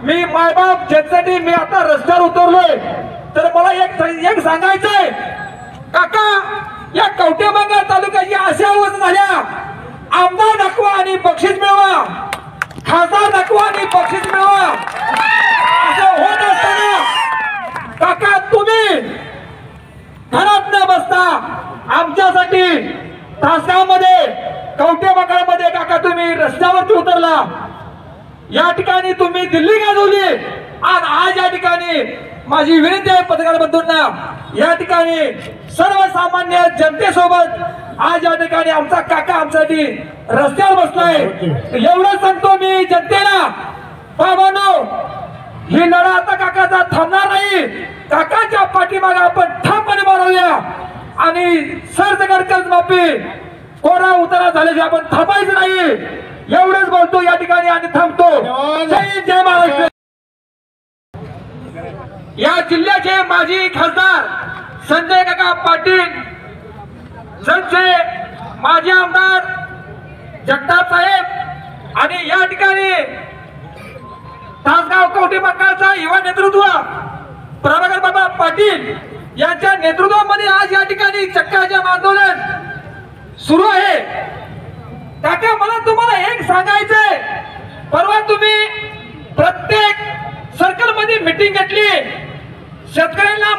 मी मायबाप ज्यांच्यासाठी मी आता रस्त्यावर उतरलोय, तर मला एक सांगायचंय काका, या कवठेमहांकाळ तालुक्याची अशा अवस्था झाल्या, आमदार दाखवा आणि बक्षीस मिळवा, खासदार दाखवा आणि बक्षीस मिळवा, असं होत असताना काका तुम्ही घरात न बसता आमच्यासाठी तासगावमध्ये कवठेमहांकाळमध्ये काका तुम्ही रस्त्यावरती उतरला। या ठिकाणी तुम्ही दिल्ली गाजवली आणि आज या ठिकाणी माझी विनंती आहे पत्रकार बंधूंना, या ठिकाणी सर्वसामान्य जनतेसोबत आज या ठिकाणी आमचा काका आमच्यासाठी रस्त्यावर बसलाय। एवढं सांगतो मी जनतेला, बाबांनो ही लढा आता काकाचा थांबणार नाही, काकाच्या पाठीमागे आपण ठामपणे मारूया आणि सरसकट कर्जमाफी कोरा उतारा झाल्याशिवाय आपण थांबायचं नाही, एवढंच बोलतो या ठिकाणी आणि थांबतो। जय महाराष्ट्र। या जिल्ह्याचे माजी खासदार संजय काका पाटील, संजय माजी आमदार जगताप साहेब आणि या ठिकाणी तासगाव कवठेमहांकाळचा युवा नेतृत्व प्रभाकर बाबा पाटील यांच्या नेतृत्वामध्ये आज या ठिकाणी चक्काजाम आंदोलन सुरू आहे। काका मला तुम्हाला एक सांगायचंय, परवा तुम्ही प्रत्येक सर्कल मध्ये मीटिंग घेतली, शेतकऱ्यांना